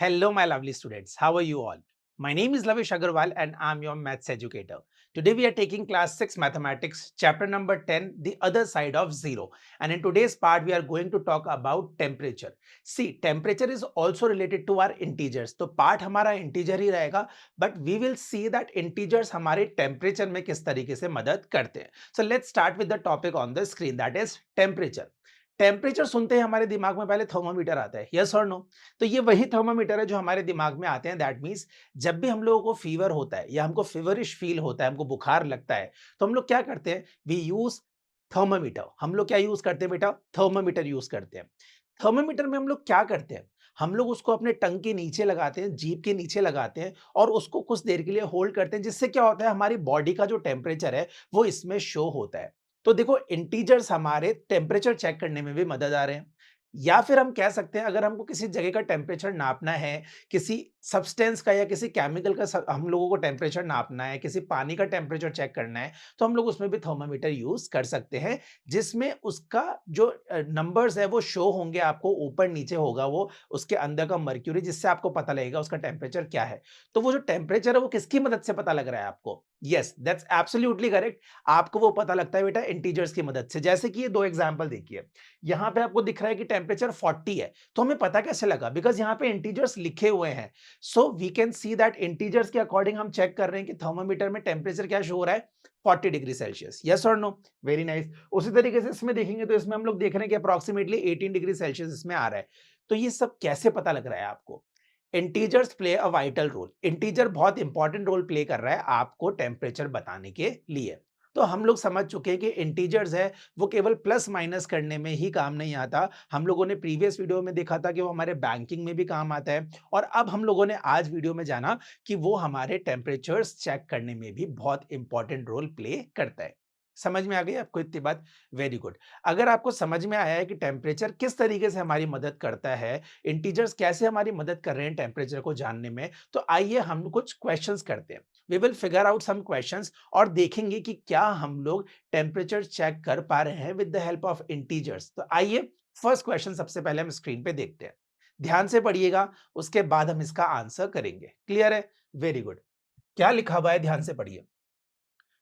Hello, my lovely students. How are you all? My name is Lavish Agarwal and I'm your maths educator. Today we are taking class 6 mathematics, chapter number 10, the other side of zero. And in today's part, we are going to talk about temperature. See, temperature is also related to our integers. तो part हमारा integer ही रहेगा, but we will see that integers हमारे temperature में किस तरीके से मदद करते हैं. So let's start with the topic on the screen, that is temperature. Temperature सुनते ही हमारे दिमाग में पहले थर्मोमीटर आता है, यस और नो? तो ये वही थर्मोमीटर है जो हमारे दिमाग में आते हैं। दैट मींस जब भी हम लोगों को फीवर होता है या हमको फीवरिश फील होता है, हमको बुखार लगता है, तो हम लोग क्या करते हैं? We use thermometer. हम लोग क्या यूज करते हैं बेटा? थर्मोमीटर यूज करते हैं। थर्मोमीटर में हम लोग क्या करते हैं? हम लोग उसको अपने टंग के नीचे लगाते हैं, जीभ के नीचे लगाते हैं और उसको कुछ देर के लिए होल्ड करते हैं, जिससे क्या होता है, हमारी बॉडी का जो टेम्परेचर है वो इसमें शो होता है। तो देखो, इंटीजर्स हमारे टेम्परेचर चेक करने में भी मदद आ रहे हैं। या फिर हम कह सकते हैं, अगर हमको किसी जगह का टेम्परेचर नापना है, किसी सब्सटेंस का या किसी केमिकल का हम लोगों को टेम्परेचर नापना है, किसी पानी का टेम्परेचर चेक करना है, तो हम लोग उसमें भी थर्मामीटर यूज कर सकते हैं, जिसमें उसका जो नंबर्स है वो शो होंगे आपको, ऊपर नीचे होगा वो उसके अंदर का मर्क्यूरी, जिससे आपको पता लगेगा उसका टेम्परेचर क्या है। तो वो जो टेम्परेचर है वो किसकी मदद से पता लग रहा है आपको? Yes, that's absolutely correct. आपको वो पता लगता है बेटा इंटीजर्स की मदद से। जैसे कि ये दो एग्जांपल देखिए, यहां पे आपको दिख रहा है कि टेम्परेचर 40 है, तो हमें पता कैसे लगा? बिकॉज यहाँ पे इंटीजर्स लिखे हुए हैं। So we can see that integers के अकॉर्डिंग हम चेक कर रहे हैं कि थर्मोमीटर में टेम्परेचर क्या शो हो रहा है? 40 डिग्री सेल्सियस। यस और नो? Very nice. उसी तरीके से इसमें देखेंगे तो इसमें हम लोग देख रहे हैं कि अप्रोक्सीमेटली 18 डिग्री सेल्सियस इसमें आ रहा है। तो ये सब कैसे पता लग रहा है आपको? Integers play a vital role. Integer बहुत इंपॉर्टेंट रोल प्ले कर रहा है आपको टेम्परेचर बताने के लिए। तो हम लोग समझ चुके हैं कि इंटीजर्स है वो केवल प्लस माइनस करने में ही काम नहीं आता। हम लोगों ने प्रीवियस वीडियो में देखा था कि वो हमारे बैंकिंग में भी काम आता है, और अब हम लोगों ने आज वीडियो में जाना कि वो हमारे टेम्परेचर्स चेक करने में भी बहुत इंपॉर्टेंट रोल प्ले करता है। समझ में आ गई आपको इतनी बात? Very good. अगर आपको समझ में आया है कि टेम्परेचर किस तरीके से हमारी मदद करता है, इंटीजर्स कैसे हमारी मदद कर रहे हैं टेम्परेचर को जानने में, तो आइए हम कुछ क्वेश्चंस करते हैं। We will figure out some questions और देखेंगे कि क्या हम लोग टेम्परेचर चेक कर पा रहे हैं with the help of integers. तो आइए फर्स्ट क्वेश्चन सबसे पहले हम स्क्रीन पे देखते हैं। ध्यान से पढ़िएगा, उसके बाद हम इसका आंसर करेंगे। क्लियर है? Very good. क्या लिखा हुआ है, ध्यान से पढ़िए।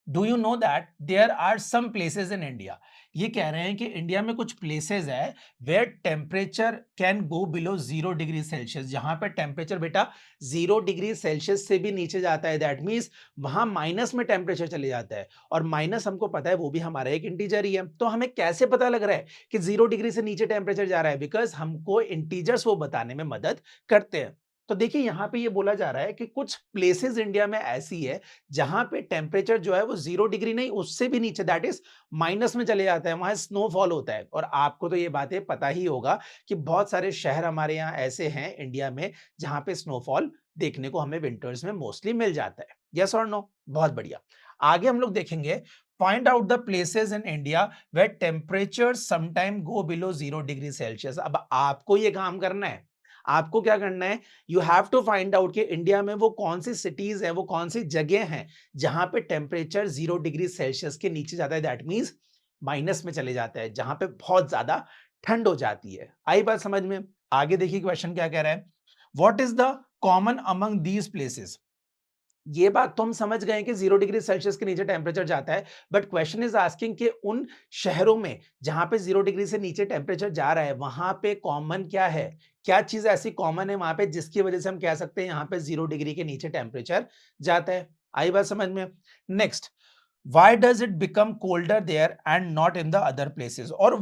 Do you know that there are some places in India? ये कह रहे हैं कि इंडिया में कुछ प्लेसेस है where temperature can go below 0 degree Celsius, जहां पे टेम्परेचर बेटा 0 डिग्री सेल्सियस से भी नीचे जाता है। दैट मीन्स वहां माइनस में टेम्परेचर चले जाता है, और माइनस हमको पता है वो भी हमारा एक इंटीजर ही है। तो हमें कैसे पता लग रहा है कि 0 डिग्री से नीचे टेम्परेचर जा रहा है? बिकॉज हमको इंटीजर्स वो बताने में मदद करते हैं। तो देखिए, यहां पे ये बोला जा रहा है कि कुछ प्लेसेस इंडिया में ऐसी है जहां पे टेम्परेचर जो है वो 0 डिग्री नहीं, उससे भी नीचे, दैट इज माइनस में चले जाता है, वहां स्नोफॉल होता है। और आपको तो ये बातें पता ही होगा कि बहुत सारे शहर हमारे यहाँ ऐसे हैं इंडिया में जहां पे स्नोफॉल देखने को हमें विंटर्स में मोस्टली मिल जाता है। यस और नो? बहुत बढ़िया। आगे हम लोग देखेंगे, find out the places in India where temperature sometime go below 0 degree Celsius. अब आपको ये काम करना है। आपको क्या करना है? You have to find out कि इंडिया में वो कौन सी सिटीज है, वो कौन सी जगह हैं जहां पे टेम्परेचर 0 डिग्री सेल्सियस के नीचे जाता है। दैट मीन्स माइनस में चले जाता है, जहां पे बहुत ज्यादा ठंड हो जाती है। आई बात समझ में? आगे देखिए क्वेश्चन क्या कह रहा है। What is the common among these places? ये बात तो हम समझ गए कि 0 डिग्री सेल्सियस के नीचे टेम्परेचर जाता है, बट क्वेश्चन इज आस्किंग कि उन शहरों में जहां पे 0 डिग्री से नीचे टेम्परेचर जा रहा है, वहां पे कॉमन क्या है? क्या चीज ऐसी कॉमन है वहां पे जिसकी वजह से हम कह सकते हैं यहां पे 0 डिग्री के नीचे टेम्परेचर जाता है? आई बात समझ में? Next, why does it become colder there and not in the other places? और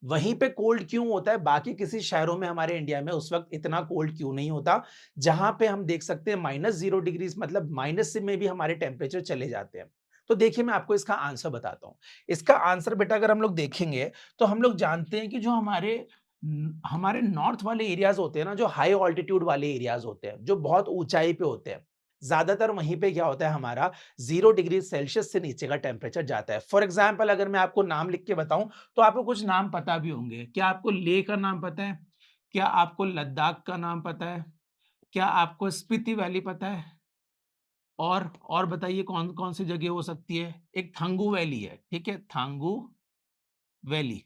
वहीं पे कोल्ड क्यों होता है, बाकी किसी शहरों में हमारे इंडिया में उस वक्त इतना कोल्ड क्यों नहीं होता, जहां पे हम देख सकते हैं -0 डिग्री, मतलब माइनस से में भी हमारे टेम्परेचर चले जाते हैं? तो देखिए, मैं आपको इसका आंसर बताता हूं। इसका आंसर बेटा अगर हम लोग देखेंगे, तो हम लोग जानते हैं कि जो हमारे नॉर्थ वाले एरियाज होते हैं ना, जो हाई ऑल्टीट्यूड वाले एरियाज होते हैं, जो बहुत ऊंचाई पे होते हैं, ज्यादातर वहीं पे क्या होता है, हमारा 0 डिग्री सेल्सियस से नीचे का टेम्परेचर जाता है। फॉर एग्जाम्पल, अगर मैं आपको नाम लिख के बताऊं, तो आपको कुछ नाम पता भी होंगे। क्या आपको लेह का नाम पता है? क्या आपको लद्दाख का नाम पता है? क्या आपको स्पीति वैली पता है? और बताइए कौन कौन सी जगह हो सकती है? एक थंगू वैली है, ठीक है, थंगू वैली।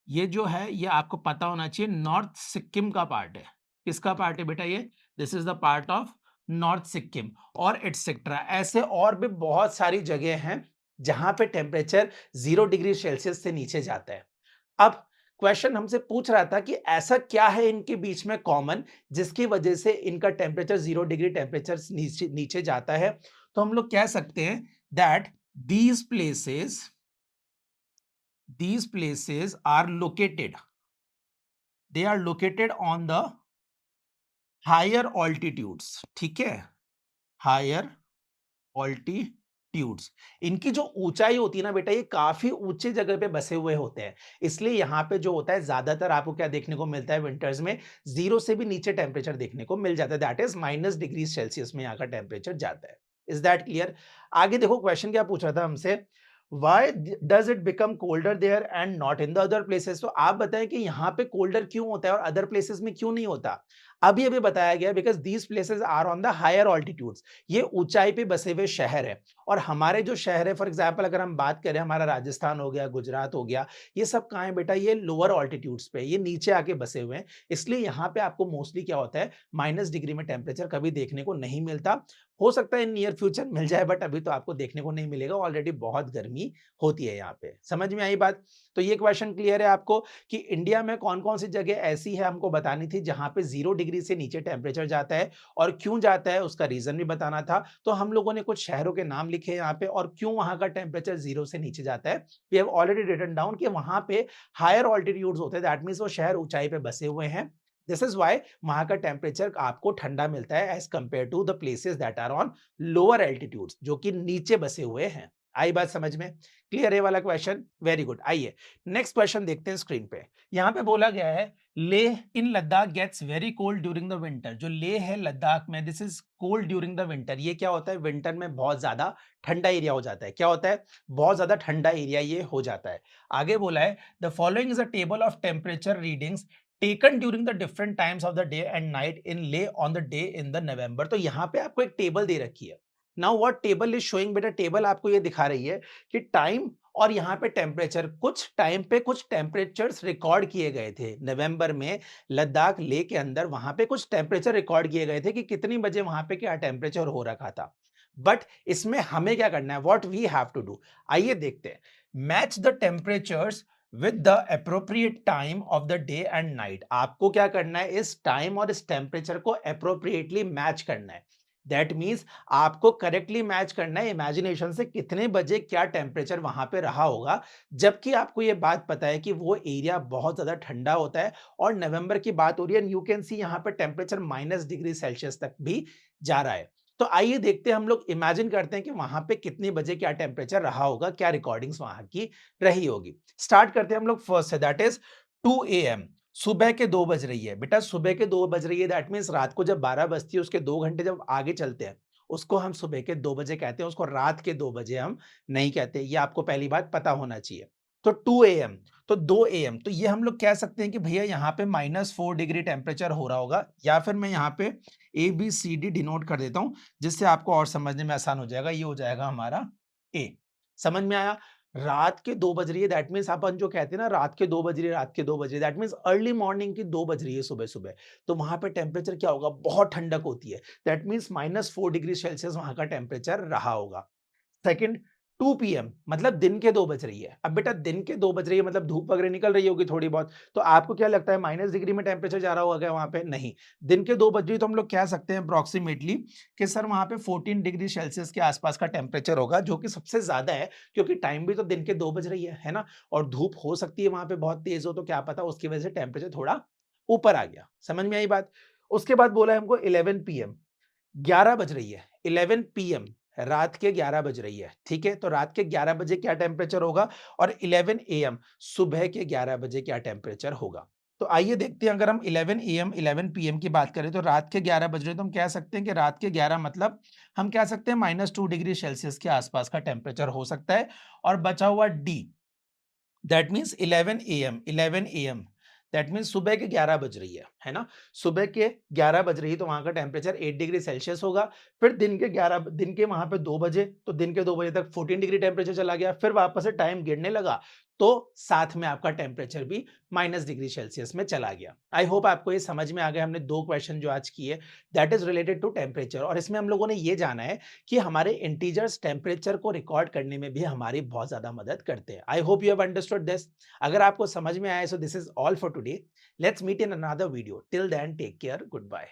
ये जो है, ये आपको पता होना चाहिए, नॉर्थ सिक्किम का पार्ट है। किसका पार्ट है बेटा ये? This is the part of north Sikkim और एटसेट्रा। ऐसे और भी बहुत सारी जगह हैं जहां पे टेम्परेचर 0 डिग्री सेल्सियस से नीचे जाता है। अब क्वेश्चन हमसे पूछ रहा था कि ऐसा क्या है इनके बीच में कॉमन जिसकी वजह से इनका टेम्परेचर 0 डिग्री टेम्परेचर नीचे नीचे जाता है। तो हम लोग कह सकते हैं that these places are located, they are located on the higher altitudes. ठीक है, हायर ऑल्टीट्यूड्स। इनकी जो ऊंचाई होती है ना बेटा, ये काफी ऊंचे जगह पे बसे हुए होते हैं, इसलिए यहाँ पे जो होता है ज्यादातर आपको क्या देखने को मिलता है विंटर्स में, 0 से भी नीचे टेम्परेचर देखने को मिल जाता है, दैट इज -डिग्री सेल्सियस में यहाँ का टेम्परेचर जाता है। Is that clear? आगे देखो क्वेश्चन क्या पूछ रहा था हमसे, why does it become colder there and not in the other places. तो आप बताएं कि यहाँ पे कोल्डर क्यों होता है और अदर प्लेसेस में क्यों नहीं होता। अभी अभी बताया गया because these places are on the higher altitudes, ये ऊंचाई पे बसे हुए शहर है। और हमारे जो शहर है, फॉर एग्जाम्पल अगर हम बात करें, हमारा राजस्थान हो गया, गुजरात हो गया, ये सब कहाँ है बेटा, ये लोअर ऑल्टीट्यूड्स पे, ये नीचे आके बसे हुए हैं, इसलिए यहाँ पे आपको मोस्टली क्या होता है, -डिग्री में टेम्परेचर कभी देखने को नहीं मिलता। हो सकता है इन नियर फ्यूचर मिल जाए, बट अभी तो आपको देखने को नहीं मिलेगा, ऑलरेडी बहुत गर्मी होती है यहाँ पे। समझ में आई बात? तो ये क्वेश्चन क्लियर है आपको कि इंडिया में कौन कौन सी जगह ऐसी है हमको बतानी थी जहां पे 0 डिग्री से नीचे टेम्परेचर जाता है, और क्यों जाता है उसका रीजन भी बताना था। तो हम लोगों ने कुछ शहरों के नाम लिखे यहाँ पे और क्यों वहां का टेम्परेचर 0 से नीचे जाता है। We have already written down कि वहां पे हायर ऑल्टीट्यूड्स होते हैं, दैट मीन्स वो शहर ऊंचाई पे बसे हुए हैं। दिस इज वाई वहां का टेम्परेचर आपको ठंडा मिलता है as compare to the places that are on lower altitudes, जो कि नीचे बसे हुए हैं। आई बात समझ में? क्लियर है वाला क्वेश्चन? Very good. आइए नेक्स्ट क्वेश्चन देखते हैं स्क्रीन पे। यहां पे बोला गया है Leh in Ladakh gets very cold during the winter. जो लेह है लद्दाख में, this is cold during the winter. ये क्या होता है, विंटर में बहुत ज्यादा ठंडा एरिया हो जाता है। क्या होता है, बहुत ज्यादा ठंडा एरिया ये हो जाता है। आगे बोला है the following is a table of temperature readings taken during the different times of the day and night in Leh on the day in the November. तो यहाँ पे आपको एक टेबल दे रखी है। Now what table is showing बेटा, table आपको ये दिखा रही है कि टाइम और यहाँ पे टेम्परेचर, कुछ टाइम पे कुछ टेम्परेचर्स रिकॉर्ड किए गए थे नवंबर में लद्दाख ले के अंदर। वहां पे कुछ टेम्परेचर रिकॉर्ड किए गए थे कि कितनी बजे वहां पे क्या टेम्परेचर हो रखा था। बट इसमें हमें क्या करना है, what we have to do, आइए देखते हैं। Match the temperatures with the appropriate time of the day and night. आपको क्या करना है, इस टाइम और इस टेम्परेचर को अप्रोप्रिएटली मैच करना है। दैट मीन्स आपको करेक्टली मैच करना है इमेजिनेशन से, कितने बजे क्या टेम्परेचर वहां पे रहा होगा, जबकि आपको ये बात पता है कि वो एरिया बहुत ज्यादा ठंडा होता है और नवंबर की बात हो रही है। यू कैन सी यहाँ पे टेम्परेचर -डिग्री सेल्सियस तक भी जा रहा है। तो आइए देखते हैं, हम लोग इमेजिन करते हैं कि वहां पे कितने बजे क्या टेम्परेचर रहा होगा, क्या रिकॉर्डिंग्स वहां की रही होगी। स्टार्ट करते हैं हम लोग फर्स्ट से, दैट इज 2 AM। सुबह के 2 बज रही है बेटा, सुबह के 2 बज रही है, दैट मीन्स रात को जब 12 बजती है उसके 2 घंटे जब आगे चलते हैं, उसको हम सुबह के 2 बजे कहते हैं, उसको रात के 2 बजे हम नहीं कहते। ये आपको पहली बात पता होना चाहिए। तो 2 AM, तो 2 AM, तो ये हम लोग कह सकते हैं कि भैया यहाँ पे -4 डिग्री टेम्परेचर हो रहा होगा, या फिर मैं यहाँ पे ABCD डिनोट कर देता हूं जिससे आपको और समझने में आसान हो जाएगा। ये हो जाएगा हमारा ए। समझ में आया? रात के 2 बज रही है, दैट मीन्स अपन जो कहते हैं ना, रात के 2 बज रही है, रात के 2 बज रही है, दैट मीन्स अर्ली मॉर्निंग की 2 बज रही है सुबह सुबह। तो वहां पे टेम्परेचर क्या होगा, बहुत ठंडक होती है, दैट मीन्स -4 डिग्री सेल्सियस वहां का टेम्परेचर रहा होगा। सेकंड, 2 PM मतलब दिन के 2 बज रही है। अब बेटा दिन के 2 बज रही है मतलब धूप वगैरह निकल रही होगी थोड़ी बहुत, तो आपको क्या लगता है माइनस डिग्री में टेम्परेचर जा रहा होगा क्या वहां पे? नहीं। दिन के 2 बज रही, तो हम लोग कह सकते हैं अप्रोक्सीमेटली कि सर वहां पे 14 डिग्री सेल्सियस के आसपास का टेम्परेचर होगा, जो कि सबसे ज्यादा है, क्योंकि टाइम भी तो दिन के 2 बज रही है ना, और धूप हो सकती है वहां पे बहुत तेज हो, तो क्या पता उसकी वजह से टेम्परेचर थोड़ा ऊपर आ गया। समझ में आई बात? उसके बाद बोला है हमको 11 PM, 11 बज रही है, 11 PM, रात के 11 बज रही है। ठीक है, तो रात के 11 बजे क्या टेम्परेचर होगा, और 11 AM सुबह के 11 बजे क्या टेम्परेचर होगा। तो आइए देखते हैं, अगर हम 11 AM 11 PM की बात करें, तो रात के 11 बज रहे हैं, तो हम कह सकते हैं कि रात के 11 मतलब हम कह सकते हैं -2 डिग्री सेल्सियस के आसपास का टेम्परेचर हो सकता है। और बचा हुआ D, that means 11 AM that means सुबह के 11 बज रही है ना, सुबह के 11 बज रही है, तो वहां का टेम्परेचर 8 डिग्री सेल्सियस होगा। फिर दिन के वहां पे 2 बजे, तो दिन के 2 बजे तक 14 डिग्री टेम्परेचर चला गया, फिर वापस से टाइम गिरने लगा, तो साथ में आपका टेम्परेचर भी -डिग्री सेल्सियस में चला गया। आई होप आपको ये समझ में आ गया। हमने 2 क्वेश्चन जो आज किए that is related to temperature, और इसमें हम लोगों ने ये जाना है कि हमारे इंटीजर्स टेम्परेचर को रिकॉर्ड करने में भी हमारी बहुत ज्यादा मदद करते हैं। I hope you have understood this. अगर आपको समझ में आया, so this is all for today. Let's meet in another video. Till then take care, good bye.